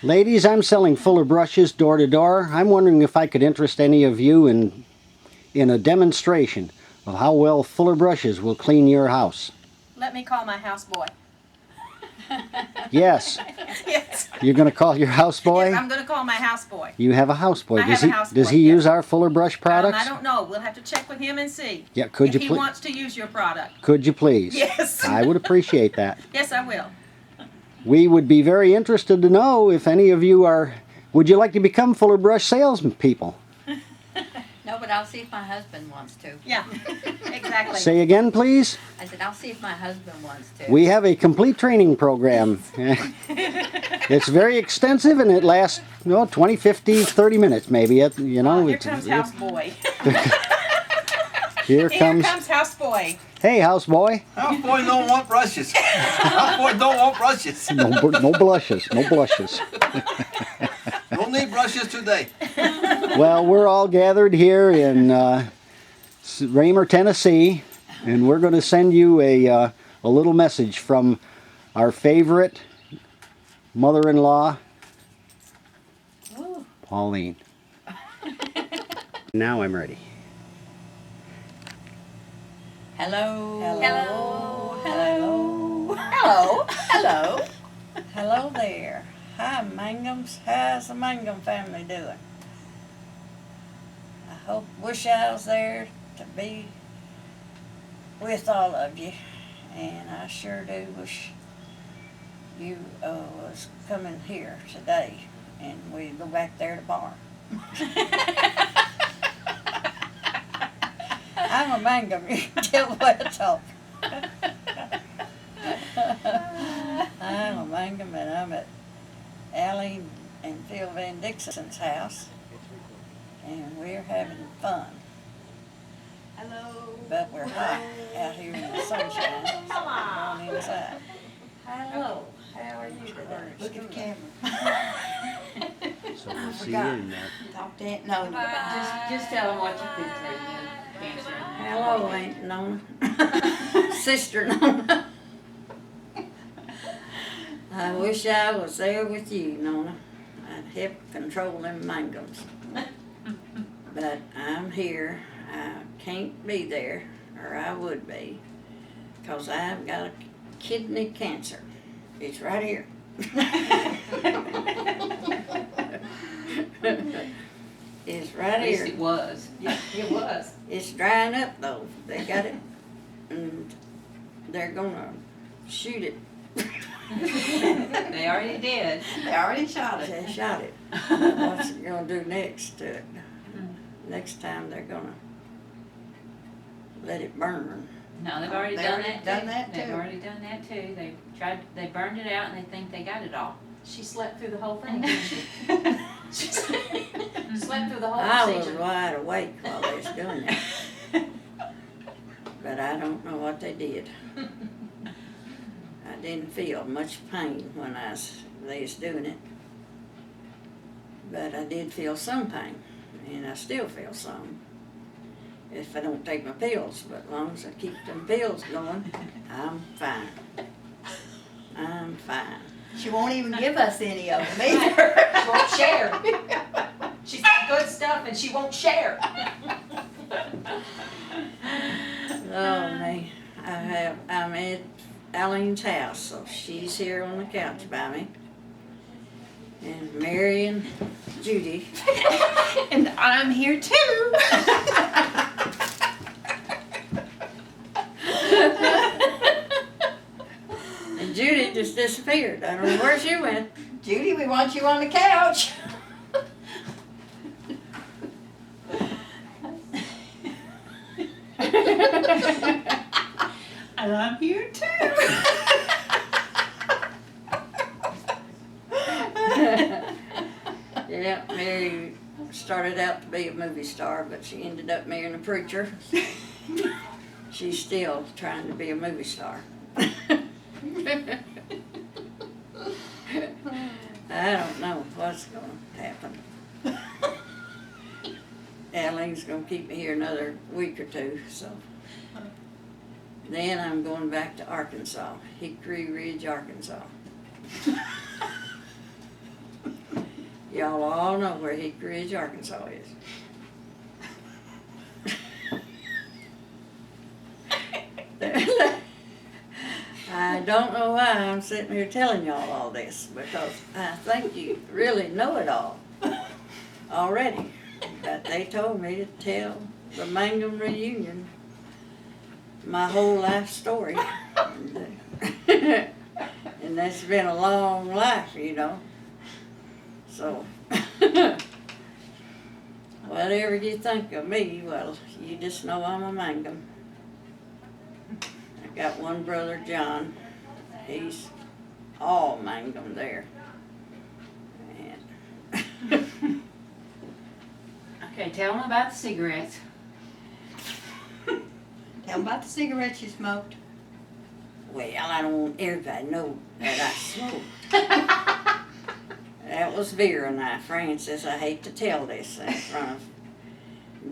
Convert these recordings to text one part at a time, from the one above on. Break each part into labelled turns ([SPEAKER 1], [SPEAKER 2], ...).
[SPEAKER 1] Ladies, I'm selling Fuller brushes door to door. I'm wondering if I could interest any of you in a demonstration of how well Fuller brushes will clean your house.
[SPEAKER 2] Let me call my houseboy.
[SPEAKER 1] Yes.
[SPEAKER 2] Yes.
[SPEAKER 1] You're going to call your houseboy?
[SPEAKER 2] Yes, I'm going to call my houseboy.
[SPEAKER 1] You have a houseboy.
[SPEAKER 2] I have a houseboy,
[SPEAKER 1] Does he
[SPEAKER 2] yes.
[SPEAKER 1] use our Fuller brush products?
[SPEAKER 2] I don't know. We'll have to check with him and see.
[SPEAKER 1] Yeah, could you
[SPEAKER 2] if he wants to use your product.
[SPEAKER 1] Could you please?
[SPEAKER 2] Yes.
[SPEAKER 1] I would appreciate that.
[SPEAKER 2] Yes, I will.
[SPEAKER 1] We would be very interested to know if any of you are, would you like to become Fuller brush salespeople?
[SPEAKER 3] No, but I'll see if my husband wants to.
[SPEAKER 2] Yeah, exactly.
[SPEAKER 1] Say again, please.
[SPEAKER 3] I said, I'll see if my husband wants to.
[SPEAKER 1] We have a complete training program. It's very extensive and it lasts 20, 50, 30 minutes maybe.
[SPEAKER 2] Here comes houseboy.
[SPEAKER 1] Here comes
[SPEAKER 2] houseboy.
[SPEAKER 1] Hey, houseboy.
[SPEAKER 4] Houseboy don't want brushes. Houseboy don't want brushes.
[SPEAKER 1] No blushes. No blushes.
[SPEAKER 4] Don't need brushes today.
[SPEAKER 1] Well, we're all gathered here in Waymire, Tennessee, and we're going to send you a little message from our favorite mother-in-law, Pauline. Now I'm ready.
[SPEAKER 3] Hello.
[SPEAKER 5] Hello.
[SPEAKER 3] Hello.
[SPEAKER 5] Hello.
[SPEAKER 3] Hello.
[SPEAKER 5] Hello there. Hi, Mangums. How's the Mangum family doing? I wish I was there to be with all of you, and I sure do wish you was coming here today, and we go back there tomorrow. I'm a Mangum. You can tell the way I talk. I'm a Mangum, and I'm at Allie and Phil Van Dixon's house, and we're having fun.
[SPEAKER 3] Hello.
[SPEAKER 5] But we're hot out here in the sunshine, so we're on inside.
[SPEAKER 3] Hello. How are you today?
[SPEAKER 5] Look at the camera.
[SPEAKER 1] So we'll see you
[SPEAKER 3] forgot.
[SPEAKER 1] in there.
[SPEAKER 3] Talk to Aunt Nona. Just tell them what you've been through.
[SPEAKER 5] Hello, Aunt Nona. Sister Nona. I wish I was there with you, Nona. I'd help control them mangums. But I'm here. I can't be there, or I would be, because I've got a kidney cancer. It's right here. It's right
[SPEAKER 3] At least
[SPEAKER 5] here.
[SPEAKER 3] it was. Yeah, it was.
[SPEAKER 5] It's drying up though. They got it, and they're gonna shoot it.
[SPEAKER 3] They already did. They already shot it.
[SPEAKER 5] They shot it. What's it gonna do next to it? Next time they're gonna let it burn.
[SPEAKER 3] No, they've already
[SPEAKER 5] They
[SPEAKER 3] done
[SPEAKER 5] already
[SPEAKER 3] that
[SPEAKER 5] done
[SPEAKER 3] too.
[SPEAKER 5] that
[SPEAKER 3] They've
[SPEAKER 5] too.
[SPEAKER 3] already done that too. They burned it out and they think they got it all.
[SPEAKER 2] She slept through the whole thing, didn't she? She slept through the whole
[SPEAKER 5] I was
[SPEAKER 2] procedure.
[SPEAKER 5] wide awake while they was doing it, but I don't know what they did. I didn't feel much pain when they was doing it, but I did feel some pain, and I still feel some if I don't take my pills. But as long as I keep them pills going, I'm fine. I'm fine.
[SPEAKER 6] She won't even give us any of them either.
[SPEAKER 2] She won't share. She's got good stuff and she won't share.
[SPEAKER 5] Oh, me. I'm at Eileen's house, so she's here on the couch by me. And Mary and Judy.
[SPEAKER 2] And I'm here too.
[SPEAKER 5] And Judy just disappeared. I don't know where she went.
[SPEAKER 6] Judy, we want you on the couch.
[SPEAKER 2] And I'm here too.
[SPEAKER 5] Yeah, Mary started out to be a movie star, but she ended up marrying a preacher. She's still trying to be a movie star. I don't know what's gonna happen. Eileen's gonna keep me here another week or two, so. Then I'm going back to Arkansas, Hickory Ridge, Arkansas. Y'all all know where Hickory Ridge, Arkansas is. I don't know why I'm sitting here telling y'all all this, because I think you really know it all already. But they told me to tell the Mangum reunion my whole life story. And that's been a long life, you know. So, whatever you think of me, well, you just know I'm a Mangum. I got one brother, John. He's all Mangum there. And
[SPEAKER 3] Okay, tell them about the cigarettes.
[SPEAKER 6] Tell 'em about the cigarettes you smoked.
[SPEAKER 5] well, I don't want everybody to know that I smoked. That was Vera and I, Francis. I hate to tell this in front of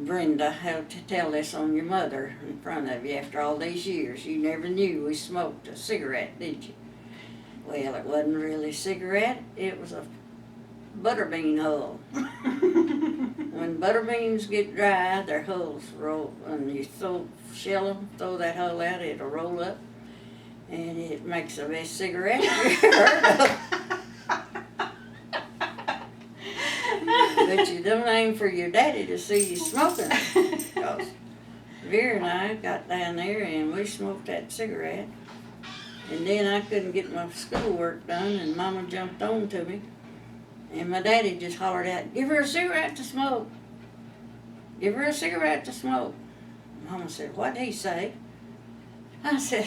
[SPEAKER 5] Brenda, how to tell this on your mother in front of you after all these years. You never knew we smoked a cigarette, did you? Well, it wasn't really a cigarette. It was a butterbean hull. When butterbeans get dry, their hulls roll, and you shell them, throw that hull out, it'll roll up, and it makes the best cigarette you ever heard of. But you don't aim for your daddy to see you smoking it. 'Cause Vera and I got down there and we smoked that cigarette. And then I couldn't get my schoolwork done and Mama jumped on to me. And my daddy just hollered out, "Give her a cigarette to smoke. Give her a cigarette to smoke." Mama said, "What'd he say?" I said,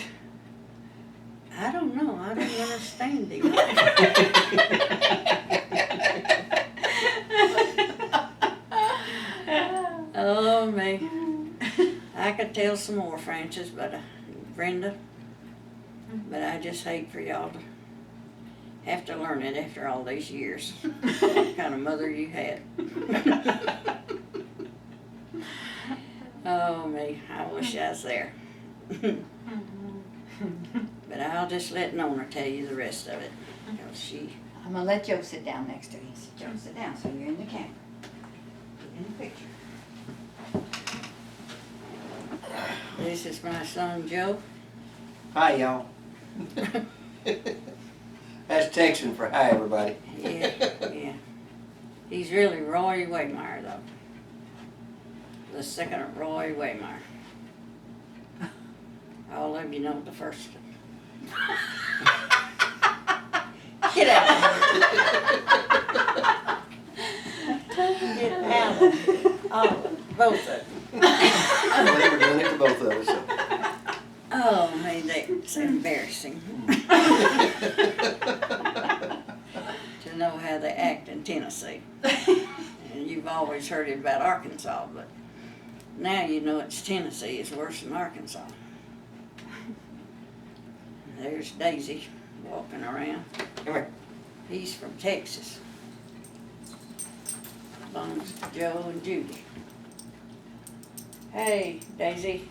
[SPEAKER 5] "I don't know. I don't understand him." Oh, me. I could tell some more, Francis, but Brenda, but I just hate for y'all to have to learn it after all these years. What kind of mother you had. Oh, me. I wish I was there. But I'll just let Nona tell you the rest of it. 'Cause she...
[SPEAKER 6] I'm gonna let Joe sit down next to you. Joe, sit down so you're in the camera. Get in the picture.
[SPEAKER 5] This is my son, Joe.
[SPEAKER 4] Hi, y'all. That's Texan for hi, everybody.
[SPEAKER 5] Yeah, yeah. He's really Roy Waymire, though. The second of Roy Waymire. All of you know the first one. Get out of here. Get out of here. All of them, both of them.
[SPEAKER 4] Well, they were doing it to both of us. So.
[SPEAKER 5] Oh, man, that's embarrassing. To know how they act in Tennessee. And you've always heard it about Arkansas, but now you know it's Tennessee is worse than Arkansas. There's Daisy walking around.
[SPEAKER 4] Come here.
[SPEAKER 5] He's from Texas. Belongs to Joe and Judy. Hey, Daisy.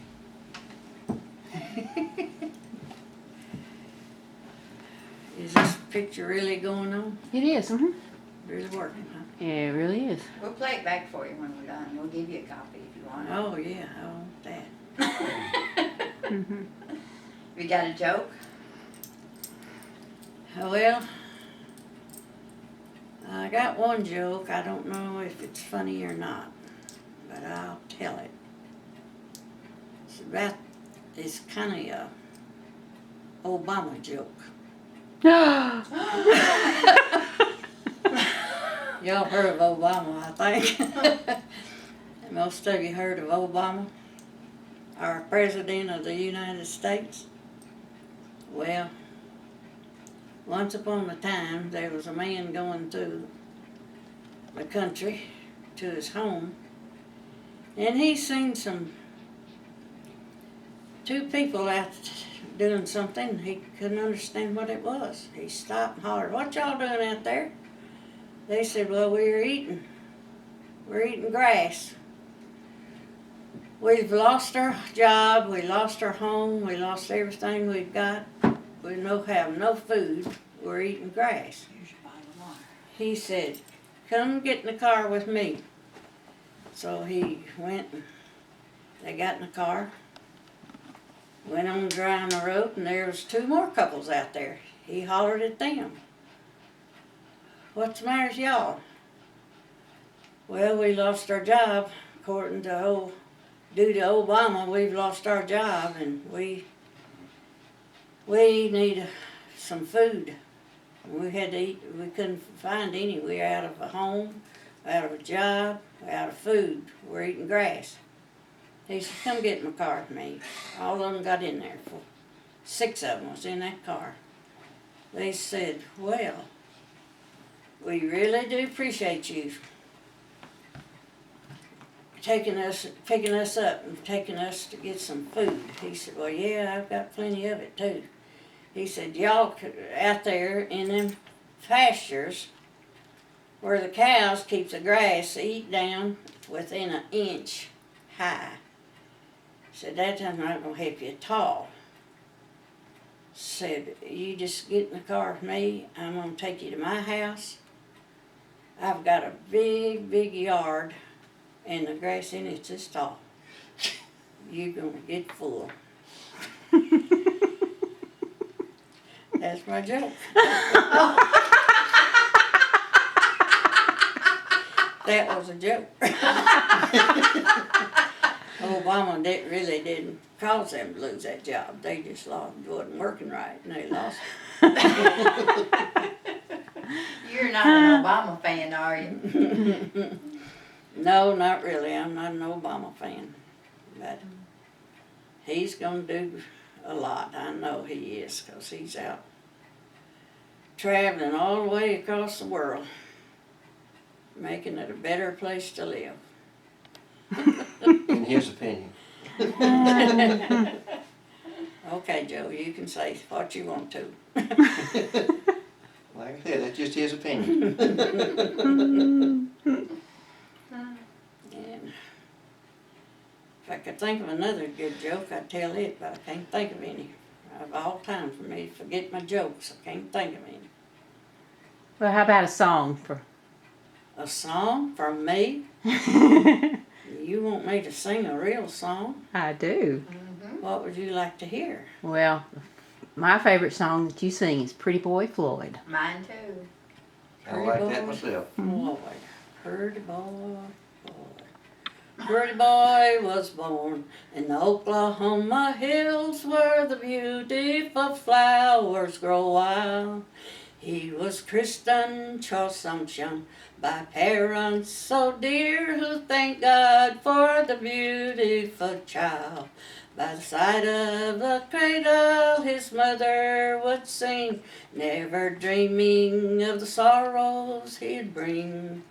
[SPEAKER 5] Is this picture really going on?
[SPEAKER 3] It is,
[SPEAKER 5] Really working, huh?
[SPEAKER 3] Yeah, it really is.
[SPEAKER 6] We'll play it back for you when we're done. We'll give you a copy if you want it.
[SPEAKER 5] Oh, yeah, I want that.
[SPEAKER 6] You got a joke?
[SPEAKER 5] Well, I got one joke. I don't know if it's funny or not, but I'll tell it. It's kind of a Obama joke. Y'all heard of Obama, I think. Most of you heard of Obama, our President of the United States. Well, once upon a time, there was a man going through the country to his home, and he seen two people out doing something. He couldn't understand what it was. He stopped and hollered, "What y'all doing out there?" They said, "Well, we're eating grass. We've lost our job, we lost our home, we lost everything we've got. We don't have no food. We're eating grass."
[SPEAKER 6] Here's your bottle of water.
[SPEAKER 5] He said, come get in the car with me. So he went, and they got in the car, went on down the road, and there was 2 more couples out there. He hollered at them. What's the matter with y'all? Well, we lost our job, according to due to Obama, we've lost our job, and we need some food. We had to eat, we couldn't find any. We were out of a home, out of a job, out of food. We're eating grass. He said, come get in my car with me. All of them got in there. 6 of them was in that car. They said, well, we really do appreciate you picking us up and taking us to get some food. He said, well, yeah, I've got plenty of it too. He said, y'all out there in them pastures where the cows keep the grass eat down within an inch high. Said, that's not going to help you at all. Said, you just get in the car with me. I'm going to take you to my house. I've got a big, big yard, and the grass in it's this tall. You're going to get full. That's my joke. That was a joke. Obama really didn't cause them to lose that job. They just lost, it wasn't working right, and they lost it.
[SPEAKER 3] You're not an Obama fan, are you?
[SPEAKER 5] No, not really. I'm not an Obama fan. But he's going to do a lot. I know he is, because he's out traveling all the way across the world, making it a better place to live.
[SPEAKER 4] In his opinion.
[SPEAKER 5] Okay, Joe, you can say what you want to.
[SPEAKER 4] Like I said, that's just his opinion.
[SPEAKER 5] And if I could think of another good joke, I'd tell it, but I can't think of any. Of all time for me to forget my jokes, I can't think of any.
[SPEAKER 7] Well, how about a song for?
[SPEAKER 5] A song from me? You want me to sing a real song?
[SPEAKER 7] I do.
[SPEAKER 5] What would you like to hear?
[SPEAKER 7] Well, my favorite song that you sing is Pretty Boy Floyd.
[SPEAKER 3] Mine too.
[SPEAKER 4] I like that myself.
[SPEAKER 5] Floyd. Pretty boy, Floyd. Pretty boy was born in the Oklahoma hills where the beautiful flowers grow wild. He was christened Charles Sumption by parents so dear who thank God for the beautiful child. By the side of the cradle his mother would sing, never dreaming of the sorrows he'd bring.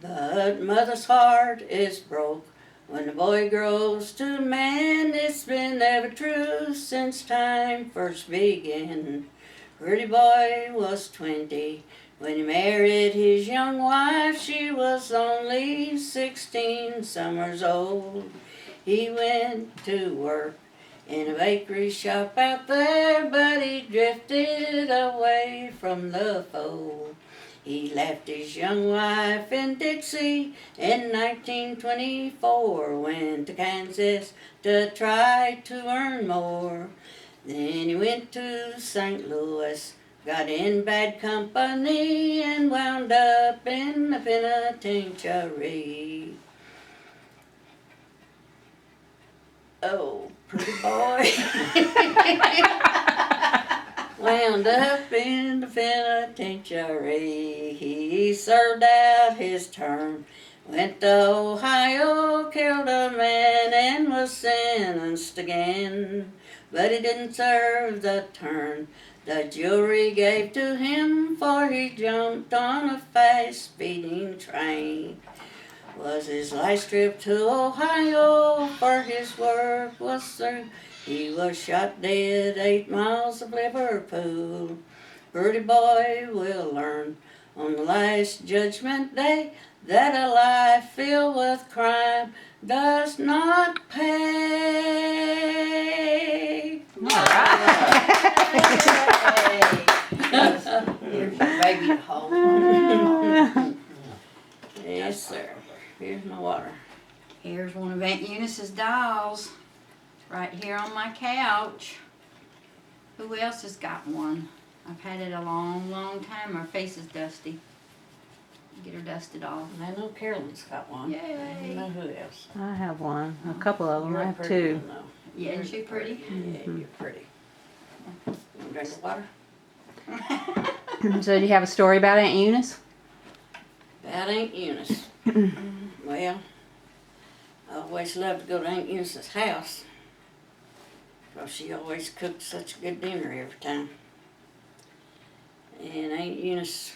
[SPEAKER 5] But mother's heart is broke when the boy grows to man. It's been ever true since time first began. Pretty boy was 20 when he married his young wife. She was only 16 summers old. He went to work in a bakery shop out there, but he drifted away from the fold. He left his young wife in Dixie in 1924, went to Kansas to try to earn more. Then he went to St. Louis, got in bad company, and wound up in the penitentiary. Oh, pretty boy. Wound up in the penitentiary. He served out his term, went to Ohio, killed a man, and was sentenced again. But he didn't serve the turn the jury gave to him, for he jumped on a fast-speeding train. Was his last trip to Ohio, for his work was through. He was shot dead 8 miles of Liverpool. Pretty boy will learn on the last judgment day that a life filled with crime does not pay.
[SPEAKER 7] All right.
[SPEAKER 3] Here's your baby to hold.
[SPEAKER 5] Yes, sir. Here's my water.
[SPEAKER 6] Here's one of Aunt Eunice's dolls, right here on my couch. Who else has got one? I've had it a long, long time. Her face is dusty. Get her dusted off.
[SPEAKER 5] I know Carolyn's got one.
[SPEAKER 6] Yay.
[SPEAKER 5] I don't know who else.
[SPEAKER 7] I have one. A couple of them.
[SPEAKER 5] You're
[SPEAKER 7] I
[SPEAKER 5] a
[SPEAKER 7] have
[SPEAKER 5] pretty
[SPEAKER 7] two.
[SPEAKER 5] one, though.
[SPEAKER 6] Yeah, isn't she pretty?
[SPEAKER 5] Yeah, you're pretty. You want drink of water?
[SPEAKER 7] So do you have a story about Aunt Eunice?
[SPEAKER 5] About Aunt Eunice. Well, I always loved to go to Aunt Eunice's house, because she always cooked such a good dinner every time. And Aunt Eunice,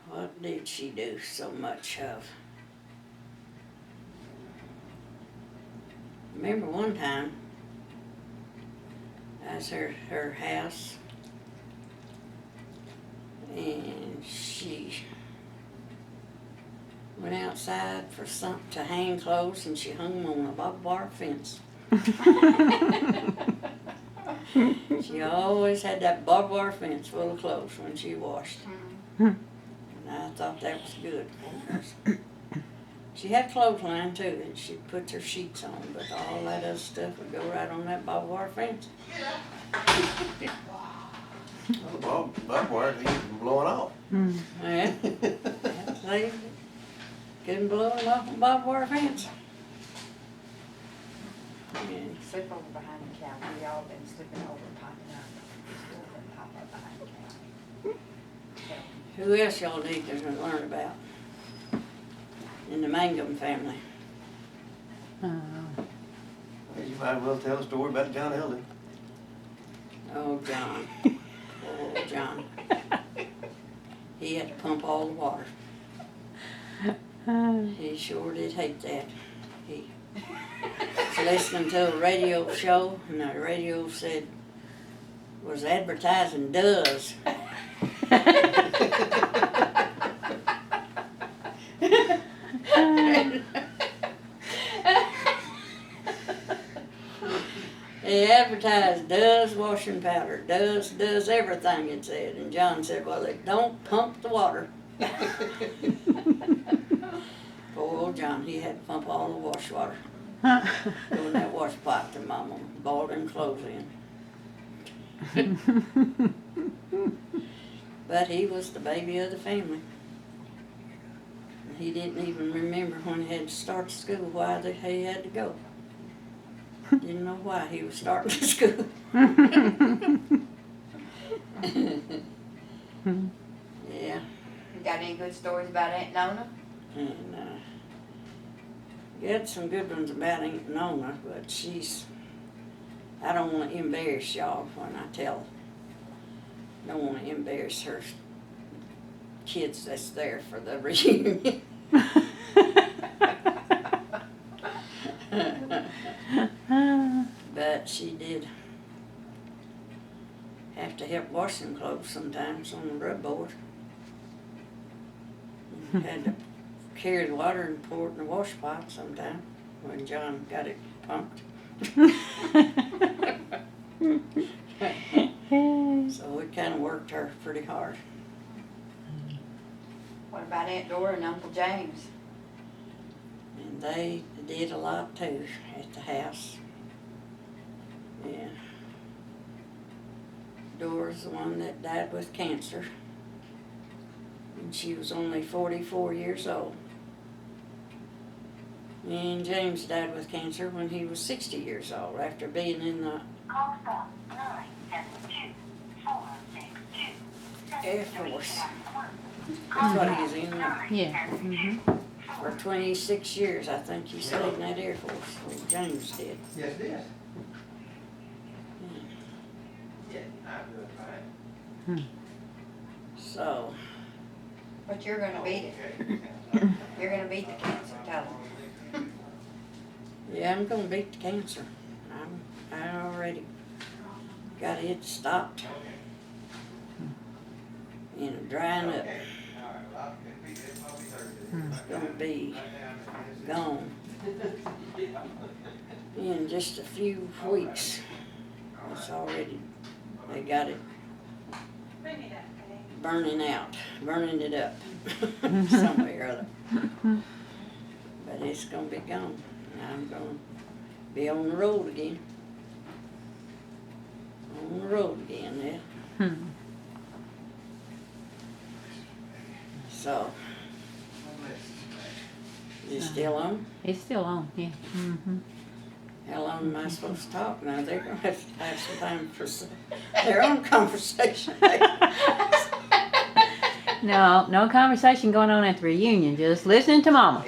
[SPEAKER 5] what did she do so much of? Remember one time, I was at her house, and she went outside for something to hang clothes, and she hung them on a barbed wire fence. She always had that barbed wire fence full of clothes when she washed. And I thought that was good. She had clothesline too, and she'd put her sheets on, but all that other stuff would go right on that barbed wire fence.
[SPEAKER 4] Well, barbed wire ain't even blowing off.
[SPEAKER 5] Yeah. They couldn't blow it off a barbed wire fence. And
[SPEAKER 6] Slip over behind the counter. We all been slipping over and popping up. Still been popping up behind the counter.
[SPEAKER 5] who else y'all need to learn about in the Mangum family?
[SPEAKER 4] Well, you might as well tell a story about John Eldon.
[SPEAKER 5] Oh, John. Oh, John. He had to pump all the water. He sure did hate that. He was listening to a radio show, and the radio said, was advertising does. They advertised does washing powder, does everything, it said. And John said, well, they don't pump the water. Poor old John, he had to pump all the wash water. Go in that wash pot to Mama boiled them clothes in. But he was the baby of the family. He didn't even remember when he had to start school why he had to go. Didn't know why he was starting school. Yeah,
[SPEAKER 6] You got any good stories about Aunt Nona?
[SPEAKER 5] and got some good ones about Aunt Nona, but I don't want to embarrass y'all when I tell. Don't want to embarrass her kids that's there for the reunion. But she did have to help wash some clothes sometimes on the rub board. And had to carry the water and pour it in the wash pot sometime when John got it pumped. So it kind of worked her pretty hard.
[SPEAKER 6] What about Aunt Dora and Uncle James?
[SPEAKER 5] And they did a lot too at the house. Yeah. Dora's the one that died with cancer. And she was only 44 years old. And James died with cancer when he was 60 years old after being in the Air Force. That's what he was in
[SPEAKER 7] Yeah.
[SPEAKER 5] for 26 years. I think he stayed in that Air Force. Well, James did.
[SPEAKER 4] Yes, it is. Yeah, I'm doing fine.
[SPEAKER 5] So,
[SPEAKER 6] But you're gonna beat it. You're gonna beat the cancer, tell them.
[SPEAKER 5] yeah, I'm gonna beat the cancer. I already got it stopped and drying up. It's gonna be gone in just a few weeks. It's already, they got it burning it up somewhere or other. But it's gonna be gone. I'm gonna be on the road again. On the road again, yeah. So, you still on?
[SPEAKER 7] It's still on, yeah.
[SPEAKER 5] How long am I supposed to talk now? They're gonna have to have some time for their own conversation.
[SPEAKER 7] No conversation going on at the reunion. Just listening to Mama.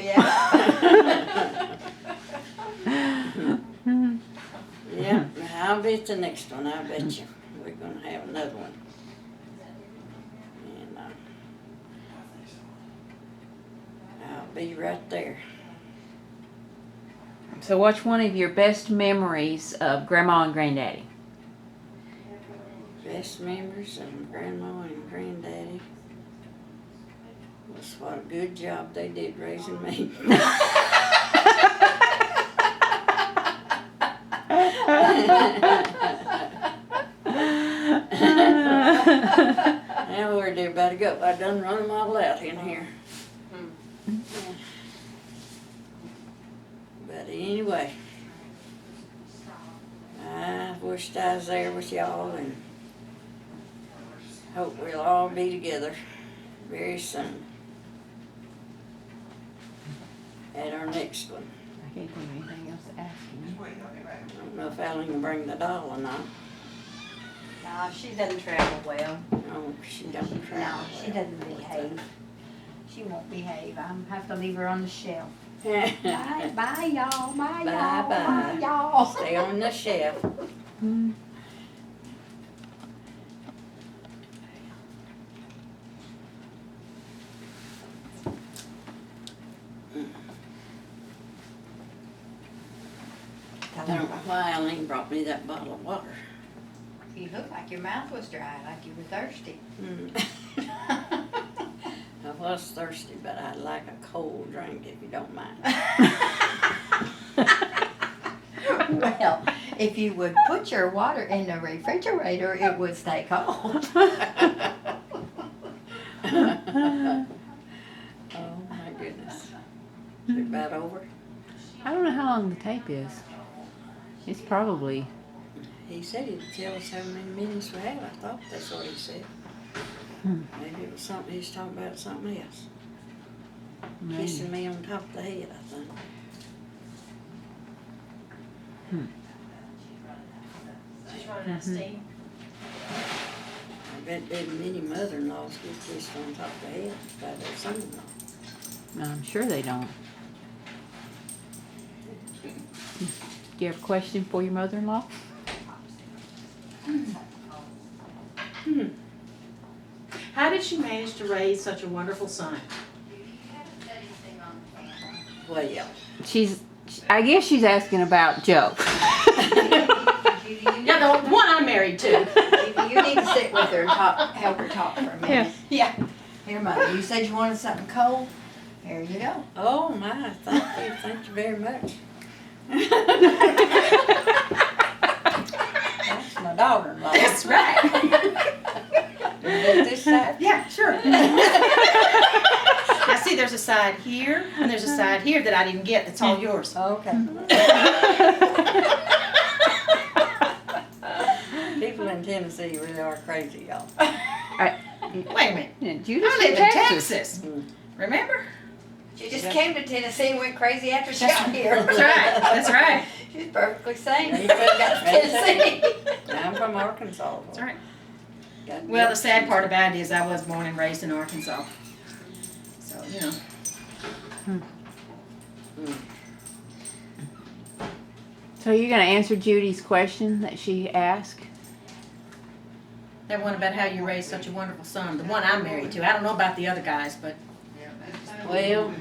[SPEAKER 5] Yeah, I'll be at the next one, I bet you. We're gonna have another one. And I'll be right there.
[SPEAKER 7] So what's one of your best memories of Grandma and Granddaddy?
[SPEAKER 5] Best memories of Grandma and Granddaddy was what a good job they did raising me. Now where'd everybody go? I done run them all out in here. But anyway, I wished I was there with y'all and hope we'll all be together very soon at our next one.
[SPEAKER 7] I can't think of anything else to ask you.
[SPEAKER 5] I don't know if Alan can bring the doll or not.
[SPEAKER 6] No, she doesn't travel well.
[SPEAKER 5] No, she don't
[SPEAKER 6] No,
[SPEAKER 5] travel.
[SPEAKER 6] she doesn't behave. She won't behave. I'm have to leave her on the shelf.
[SPEAKER 5] Bye.
[SPEAKER 6] Bye y'all. Bye
[SPEAKER 5] Bye,
[SPEAKER 6] y'all.
[SPEAKER 5] bye.
[SPEAKER 6] Bye y'all.
[SPEAKER 5] Stay on the shelf. I don't know why Eileen brought me that bottle of water.
[SPEAKER 6] You look like your mouth was dry, like you were thirsty.
[SPEAKER 5] I was thirsty, but I'd like a cold drink if you don't mind.
[SPEAKER 6] Well, if you would put your water in the refrigerator, it would stay cold.
[SPEAKER 5] Oh my goodness. Is it about over?
[SPEAKER 7] I don't know how long the tape is. It's probably,
[SPEAKER 5] He said he'd tell us how many minutes we had. I thought that's what he said. Maybe it was something, he was talking about something else.
[SPEAKER 7] maybe.
[SPEAKER 5] Kissing me on top of the head, I think.
[SPEAKER 2] She's running out of steam.
[SPEAKER 5] I bet many mother-in-laws get kissed on top of the head by their son-in-law.
[SPEAKER 7] No, I'm sure they don't. Do you have a question for your mother-in-law?
[SPEAKER 8] How did she manage to raise such a wonderful son?
[SPEAKER 5] Well,
[SPEAKER 7] I guess she's asking about Joe.
[SPEAKER 8] Yeah, the one I'm married to.
[SPEAKER 6] You need to sit with her and help her talk for a minute.
[SPEAKER 8] Yeah.
[SPEAKER 6] Here, Mother, you said you wanted something cold? Here you go.
[SPEAKER 5] oh my, thank you very much. That's my daughter-in-law.
[SPEAKER 8] That's right.
[SPEAKER 5] This side?
[SPEAKER 8] Yeah, sure. Now see, there's a side here, and there's a side here that I didn't get. That's all yours.
[SPEAKER 5] Okay. People in Tennessee really are crazy, y'all.
[SPEAKER 8] Wait a minute.
[SPEAKER 7] Yeah,
[SPEAKER 8] I
[SPEAKER 7] Judith's
[SPEAKER 8] live
[SPEAKER 7] in
[SPEAKER 8] in
[SPEAKER 7] Texas.
[SPEAKER 8] Texas. Remember?
[SPEAKER 6] She just came to Tennessee and went crazy after she got here.
[SPEAKER 8] That's right. That's right.
[SPEAKER 6] She's perfectly sane.
[SPEAKER 5] Me
[SPEAKER 6] She got to Tennessee.
[SPEAKER 5] I'm from Arkansas.
[SPEAKER 8] That's right.
[SPEAKER 5] Got
[SPEAKER 8] Well, the
[SPEAKER 5] good
[SPEAKER 8] sad
[SPEAKER 5] sense.
[SPEAKER 8] part about it is I was born and raised in Arkansas. So, you know.
[SPEAKER 7] So you're going to answer Judy's question that she asked?
[SPEAKER 8] That one about how you raised such a wonderful son. The one I'm married to. I don't know about the other guys, but
[SPEAKER 5] Well,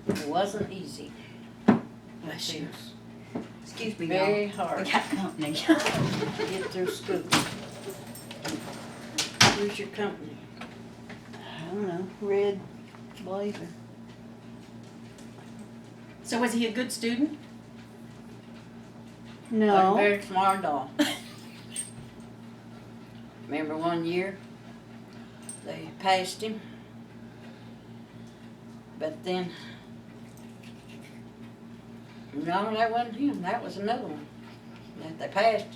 [SPEAKER 5] it wasn't easy.
[SPEAKER 8] bless you.
[SPEAKER 6] Excuse me,
[SPEAKER 5] Very
[SPEAKER 6] y'all.
[SPEAKER 5] hard
[SPEAKER 6] We got company.
[SPEAKER 5] to get through school. Who's your company?
[SPEAKER 7] I don't know. Red blazer.
[SPEAKER 8] So was he a good student?
[SPEAKER 5] A
[SPEAKER 7] No.
[SPEAKER 5] very smart doll. Remember one year they passed him? But then, no, that wasn't him. That was another one that they passed.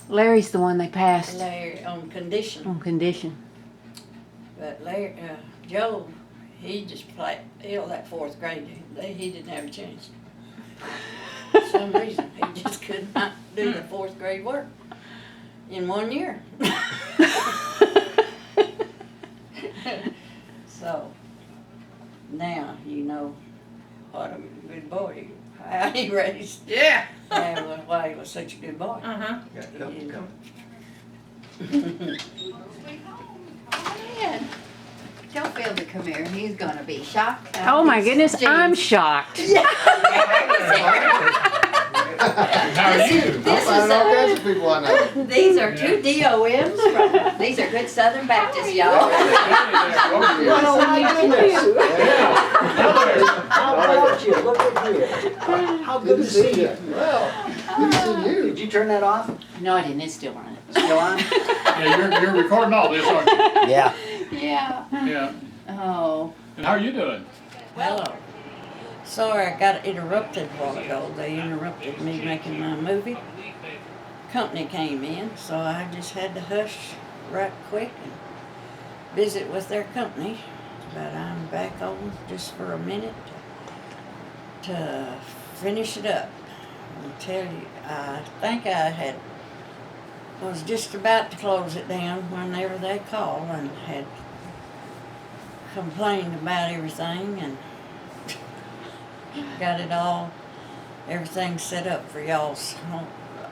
[SPEAKER 7] Larry's the one they passed
[SPEAKER 5] Larry on condition.
[SPEAKER 7] on condition.
[SPEAKER 5] But Larry, Joe, he just played that fourth grade. He didn't have a chance. For some reason, he just could not do the fourth grade work in 1 year. So now you know what a good boy how he raised.
[SPEAKER 8] Yeah.
[SPEAKER 5] Why he was such a good boy.
[SPEAKER 8] Uh-huh.
[SPEAKER 4] Got company coming.
[SPEAKER 6] Man, tell Phil to come here. He's gonna be shocked.
[SPEAKER 7] Oh my goodness, I'm shocked.
[SPEAKER 9] How are you?
[SPEAKER 6] This
[SPEAKER 9] I'm
[SPEAKER 6] is
[SPEAKER 9] finding all kinds of people I know.
[SPEAKER 6] These are two DOMs from, these are good Southern Baptists, y'all.
[SPEAKER 1] Oh my goodness. How about you? Look at you. How good to see you.
[SPEAKER 9] Well, good to see you.
[SPEAKER 1] Did you turn that off?
[SPEAKER 7] No, I didn't. It's still running.
[SPEAKER 1] Still on?
[SPEAKER 9] Yeah, you're recording all this, aren't you?
[SPEAKER 1] Yeah.
[SPEAKER 6] Yeah.
[SPEAKER 9] Yeah.
[SPEAKER 6] Oh.
[SPEAKER 9] And how are you doing?
[SPEAKER 5] Hello. Sorry, I got interrupted a while ago. They interrupted me making my movie. Company came in, so I just had to hush right quick and visit with their company. But I'm back on just for a minute to finish it up. I'll tell you, I think I was just about to close it down whenever they called and had complained about everything and got it all, everything set up for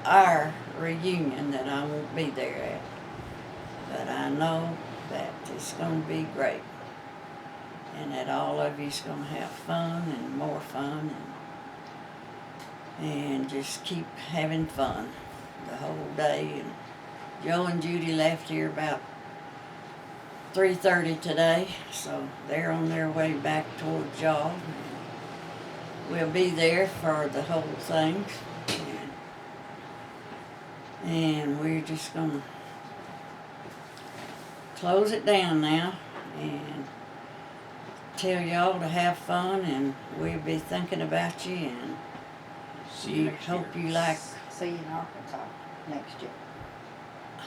[SPEAKER 5] our reunion that I won't be there at. But I know that it's going to be great. And that all of you's going to have fun and more fun and just keep having fun the whole day. And Joe and Judy left here about 3:30 today, so they're on their way back towards y'all. We'll be there for the whole thing. And we're just gonna close it down now and tell y'all to have fun, and we'll be thinking about you, and we hope you like,
[SPEAKER 6] See you in Arkansas next year.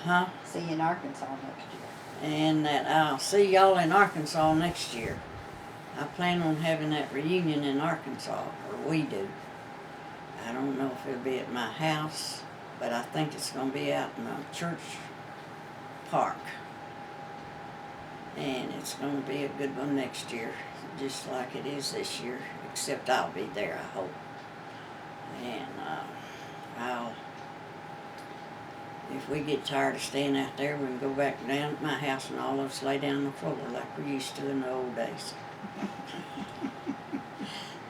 [SPEAKER 5] huh?
[SPEAKER 6] See you in Arkansas next year.
[SPEAKER 5] And that I'll see y'all in Arkansas next year. I plan on having that reunion in Arkansas, or we do. I don't know if it'll be at my house, but I think it's going to be out in a church park. And it's going to be a good one next year, just like it is this year, except I'll be there, I hope. And if we get tired of staying out there, we can go back down at my house and all of us lay down on the floor like we used to in the old days.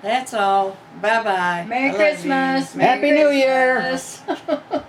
[SPEAKER 5] That's all. Bye-bye.
[SPEAKER 6] Merry
[SPEAKER 5] I love you.
[SPEAKER 6] Christmas.
[SPEAKER 1] Happy New Year.
[SPEAKER 6] Christmas.